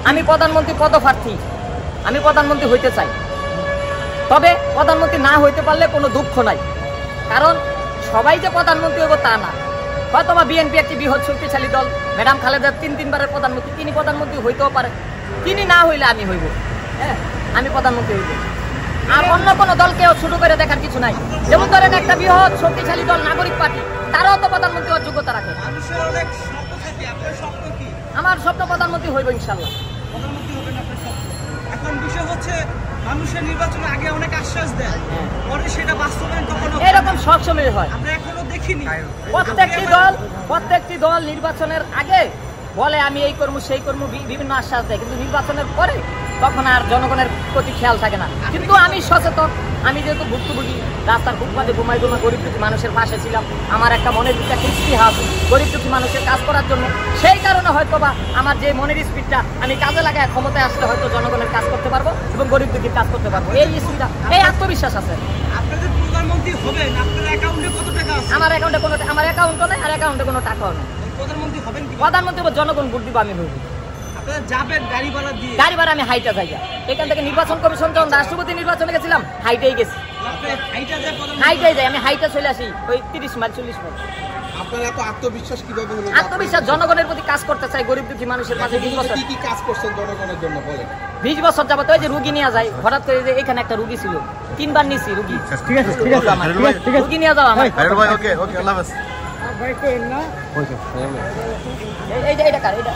আমি প্রধানমন্ত্রী পদপ্রার্থী, আমি প্রধানমন্ত্রী হইতে চাই। তবে প্রধানমন্ত্রী না হইতে পারলে কোনো দুঃখ নাই, কারণ সবাই যে প্রধানমন্ত্রী হবো তা না। হয়তো বা বিএনপি একটি বৃহৎ শক্তিশালী দল, ম্যাডাম খালেদা তিনবারের প্রধানমন্ত্রী, তিনি প্রধানমন্ত্রী হইতেও পারে, তিনি না হইলে আমি হইব, হ্যাঁ আমি প্রধানমন্ত্রী হইব। আর অন্য কোনো দলকেও ছোট করে দেখার কিছু নাই। যেমন ধরেন একটা বৃহৎ শক্তিশালী দল নাগরিক পার্টি, তারাও তো প্রধানমন্ত্রী হওয়ার যোগ্যতা রাখে। আমার স্বপ্ন প্রধানমন্ত্রী হইব ইনশাল্লাহ। এখন বিষয় হচ্ছে মানুষের নির্বাচনের আগে অনেক আশ্বাস দেয়, পরে সেটা বাস্তবায়ন কখনো এরকম সবসময় হয়। আমরা এখনো দেখিনি। প্রত্যেকটি দল নির্বাচনের আগে বলে আমি এই করবো সেই করবো, বিভিন্ন আশ্বাস দেয়, কিন্তু নির্বাচনের পরে তখন আর জনগণের প্রতি খেয়াল থাকে না। কিন্তু আমি সচেতন, আমি যেহেতু ভুক্তভোগী, রাস্তার ফুটপাতে ঘুমাই গরিব দুঃখী মানুষের পাশে ছিলাম, আমার একটা মনের দিকটা ইতিহাস গরিব দুঃখী মানুষের কাজ করার জন্য, সেই কারণে হয়তো বা আমার যে মনের স্পিডটা আমি কাজে লাগায় ক্ষমতায় আসলে হয়তো জনগণের কাজ করতে পারবো এবং গরিব দুঃখীর কাজ করতে পারবো, এই স্পিডটা, এই আত্মবিশ্বাস আছে। আপনাদের প্রধানমন্ত্রী হবেন, আপনার অ্যাকাউন্টে কত টাকা আছে? আমার অ্যাকাউন্টও নেই, আর অ্যাকাউন্টে কোনো টাকাও নেই। প্রধানমন্ত্রী হবেন কি? প্রধানমন্ত্রী জনগণ ভোট দিব, আমি হইব। আপনারা যাবেন গাড়ি ভাড়া দিয়ে? গাড়ি ভাড়া আমি হাইটা যাই, এখান থেকে নির্বাচন কমিশন যখন রাষ্ট্রপতি নির্বাচনে গেছিলাম হাইটেই গেছি, হাইটাই যাই, আমি হাইটা চলে আসি ওই 30 মাইল 40 মাইল। আপনার এত আত্মবিশ্বাস কিভাবে হলো? আত্মবিশ্বাস, জনগণের প্রতি কাজ করতে চাই, গরিব দুঃখী মানুষের মাঝে। 20 বছর কি কাজ করছেন জনগণের জন্য বলেন? 20 বছর যাবত ওই যে রুগী নিয়ে যায়, হঠাৎ করে যে এখানে একটা রুগী ছিল, 3বার নিছি রুগী। ঠিক আছে রুগী নিয়ে যাওয়া আমার ওকে আল্লাহ হাফেজ। এইটা কার, এটা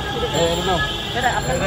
আপনার